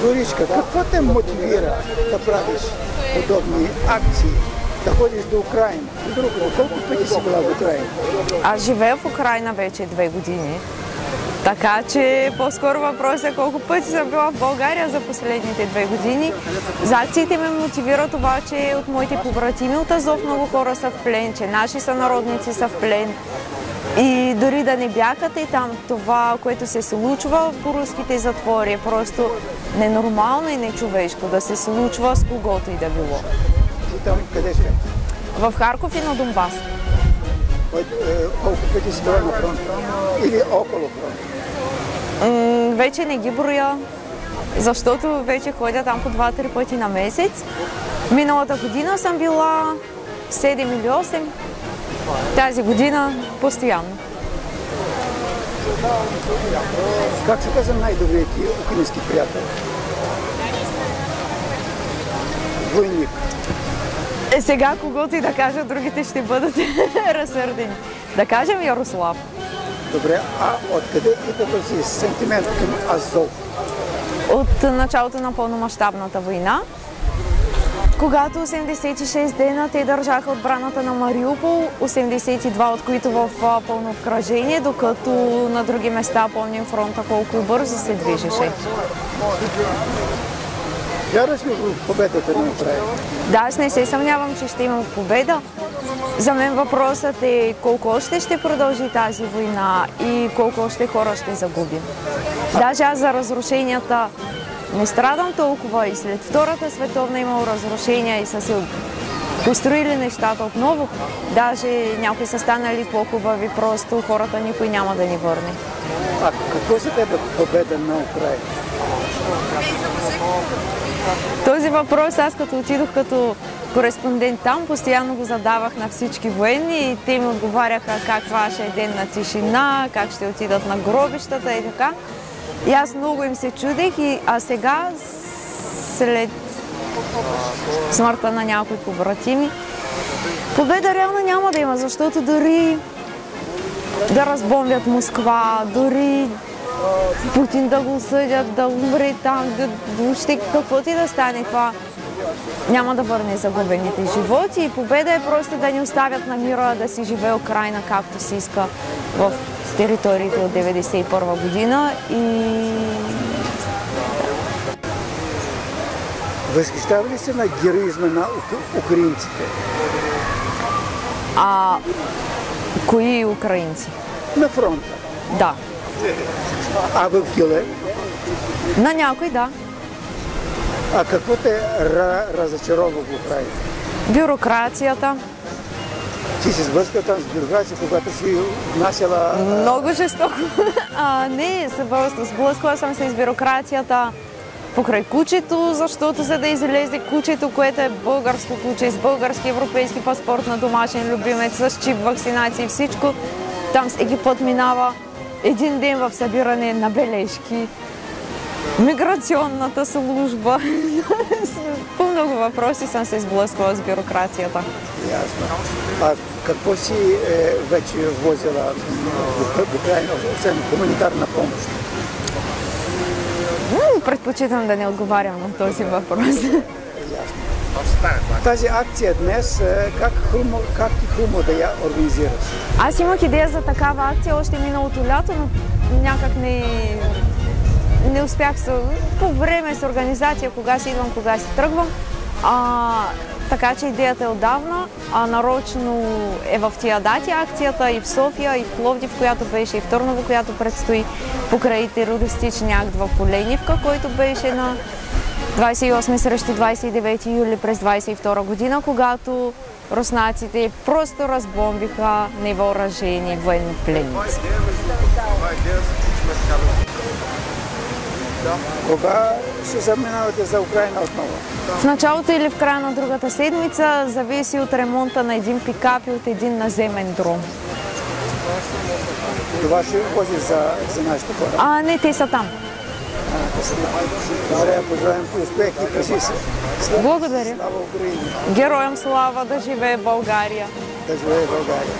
Горичка, какво те мотивира да правиш подобни акции? Да ходиш до Украина? Другото, колко пъти си била в Украина? Аз живея в Украина вече 2 години. Така че по-скоро въпрос е колко пъти съм била в България за последните 2 години. За акциите ме мотивират обаче от моите побратими от Азов. Много хора са в плен, че наши сънародници са в плен. И дори да не бягате там, това, което се случва по руските затвори, е просто ненормално и нечовешко да се случва с когото и да било. И там къде ще? В Харков и на Донбас. Колко пъти си била на фронт? Или около фронт? Вече не ги броя, защото вече ходя там по 2-3 пъти на месец. Миналата година съм била 7 или 8. Тази година постоянно. Как се казва най-добрият ти украински приятел? Войник. Сега когото и да кажа, другите ще бъдат разсърдени. Да кажем Ярослав. Добре, а откъде идва този сентимент към Азов? От началото на пълномащабната война, когато 86 дена те държаха отбраната на Мариупол, 82 от които в пълно обкръжение, докато на други места помним фронта колко бързо се движеше. Вярваш ли в победата на Украина? Да, аз не се съмнявам, че ще има победа. За мен въпросът е колко още ще продължи тази война и колко още хора ще загубим. Даже аз за разрушенията не страдам толкова и след Втората световна имало разрушения и са се построили нещата отново. Даже някои са станали по-хубави, просто хората никой няма да ни върне. А какво за тебе победа на Украина? Този въпрос аз като отидох като кореспондент там, постоянно го задавах на всички военни и те ми отговаряха как това ще е ден на тишина, как ще отидат на гробищата и така. И аз много им се чудех, а сега, след смъртта на някои побратими, победа реално няма да има, защото дори да разбомбят Москва, дори Путин да го съдят, да умре там, въобще каквото и да стане това, няма да върне загубените животи. И победа е просто да ни оставят на мира, да си живее Украина както си иска в териториите от 1991 година. Възхищава ли се на героизма на украинците? Кои украинци? На фронта. Да. А в Киле? На някой, да. А какво те разочарова в Украина? Бюрокрацията. Ти се сблъска там с бюрокрация, когато си внасяла... Много жестоко. Не, сблъскала съм се с бюрокрацията покрай кучето, защото за да излезе кучето, което е българско куче, с български европейски паспорт на домашен любимец, с чип, вакцинации и всичко, там всеки път минава един ден в събиране на бележки, миграционната служба. По много въпроси съм се сблъсквала с бюрокрацията. Ясно. А какво си вече возила в Украина, освен хуманитарна помощ? Предпочитам да не отговарям на този въпрос. Ясно. Тази акция днес, как ти хрумна да я организираш? Аз имах идея за такава акция още миналото лято, но някак не успях по време с организация, кога си идвам, кога си тръгвам. Така че идеята е отдавна, нарочно е в тия дати акцията и в София, и в Пловдив, която беше, и в Търново, която предстои, покрай терористичния акт в Оленивка, който беше на 28 срещу 29 юли през 22 година, когато руснаците просто разбомбиха невъоръжени военнопленници. Кога ще заминавате за Украина отново? В началото или в края на другата седмица, зависи от ремонта на един пикап и от един наземен дрон. Това ще ходи за нашите хора? Не, те са там. Добре, поздравям ти, успех и паси се. Благодаря. Слава Украина! Героям слава, да живее България! Да живее България!